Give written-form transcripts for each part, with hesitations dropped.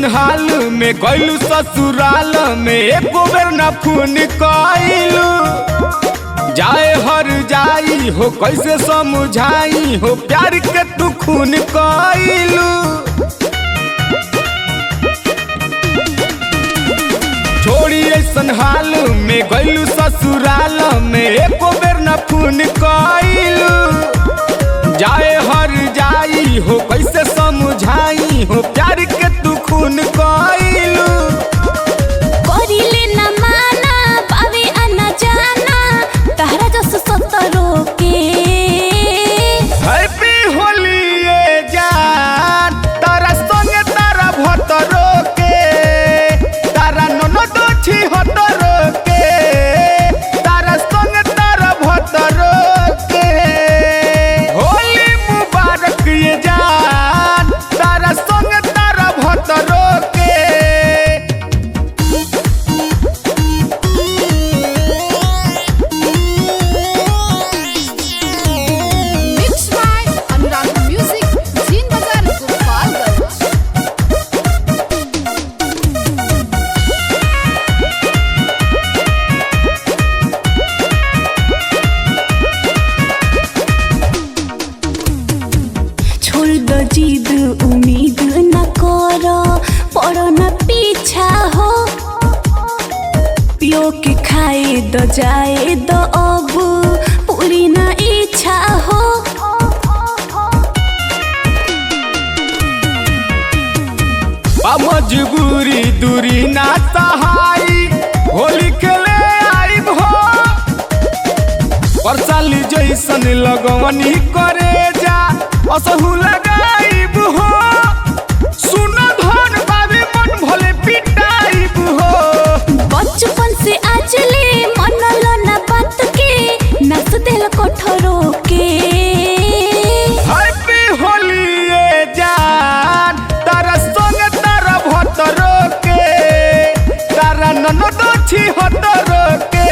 ऐसन हाल में गइलू ससुराल में एको बेर न फोन कइलू। जाए हर जाई हो कैसे समझाई हो प्यार के तू खून कइलू। छोड़ी ऐसन हाल में गइलू ससुराल में एको बेर न फोन कइलू। जाए हर जाई हो कैसे समझाई हो प्यार के तू खून कइलू। करिले न माना पावे आना जाना तहरा जस सतरो के। हैप्पी होली ये जान तारा संगे तारा भतरो के। तारा ननदो छी हतरो के। तारा संगे तारा भतरो के। होली मुबारक ये जान तारा संगे तारा भतरो के। Mixed by Anurag Music, Zin Bazar, Gopalganj. छोड़ दो जिद उम्मीद न करो पड़ो न पीछा हो। पियो के खाए दो जाए दो अब पूरी न इच्छा हो। मजबूरी दूरी ना सहाई होली खेले आइब हो। परसाली जैसन लगवनी करे जा असहू लगाइब हो। सुनो धन बाबे मन भले पिटाइब हो। बचपन से आज ले मनल न बात के नस दिल कोठरो के। हैप्पी होली ये जान तारा संगे तारा भतरो के। तारा ननदो छी हतरो के।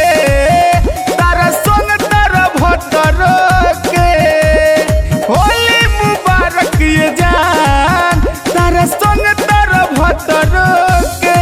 तारा संगे तारा भतरो के। होली मुबारक ये जान तारा संगे तारा भतरो के।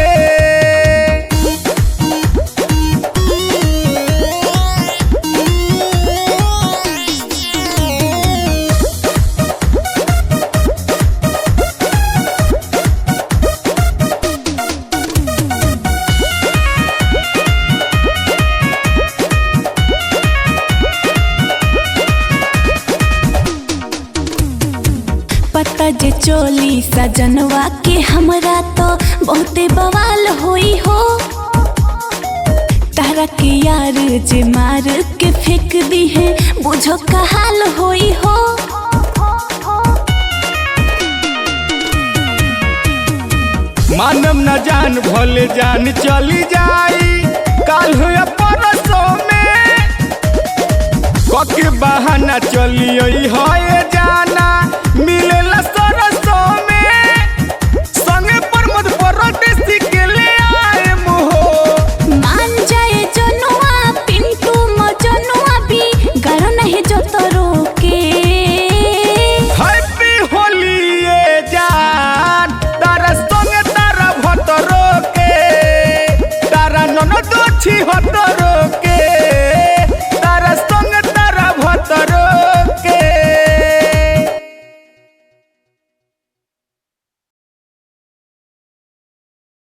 पता जे चोली सजनवा के हमरा तो बहुते बवाल होई हो। तारा के यार जे मार के फेंक दी है बुझो का हाल होई हो। मानम न जान भले जान चली जाई काल हो परसों में। कके बहाना चली हो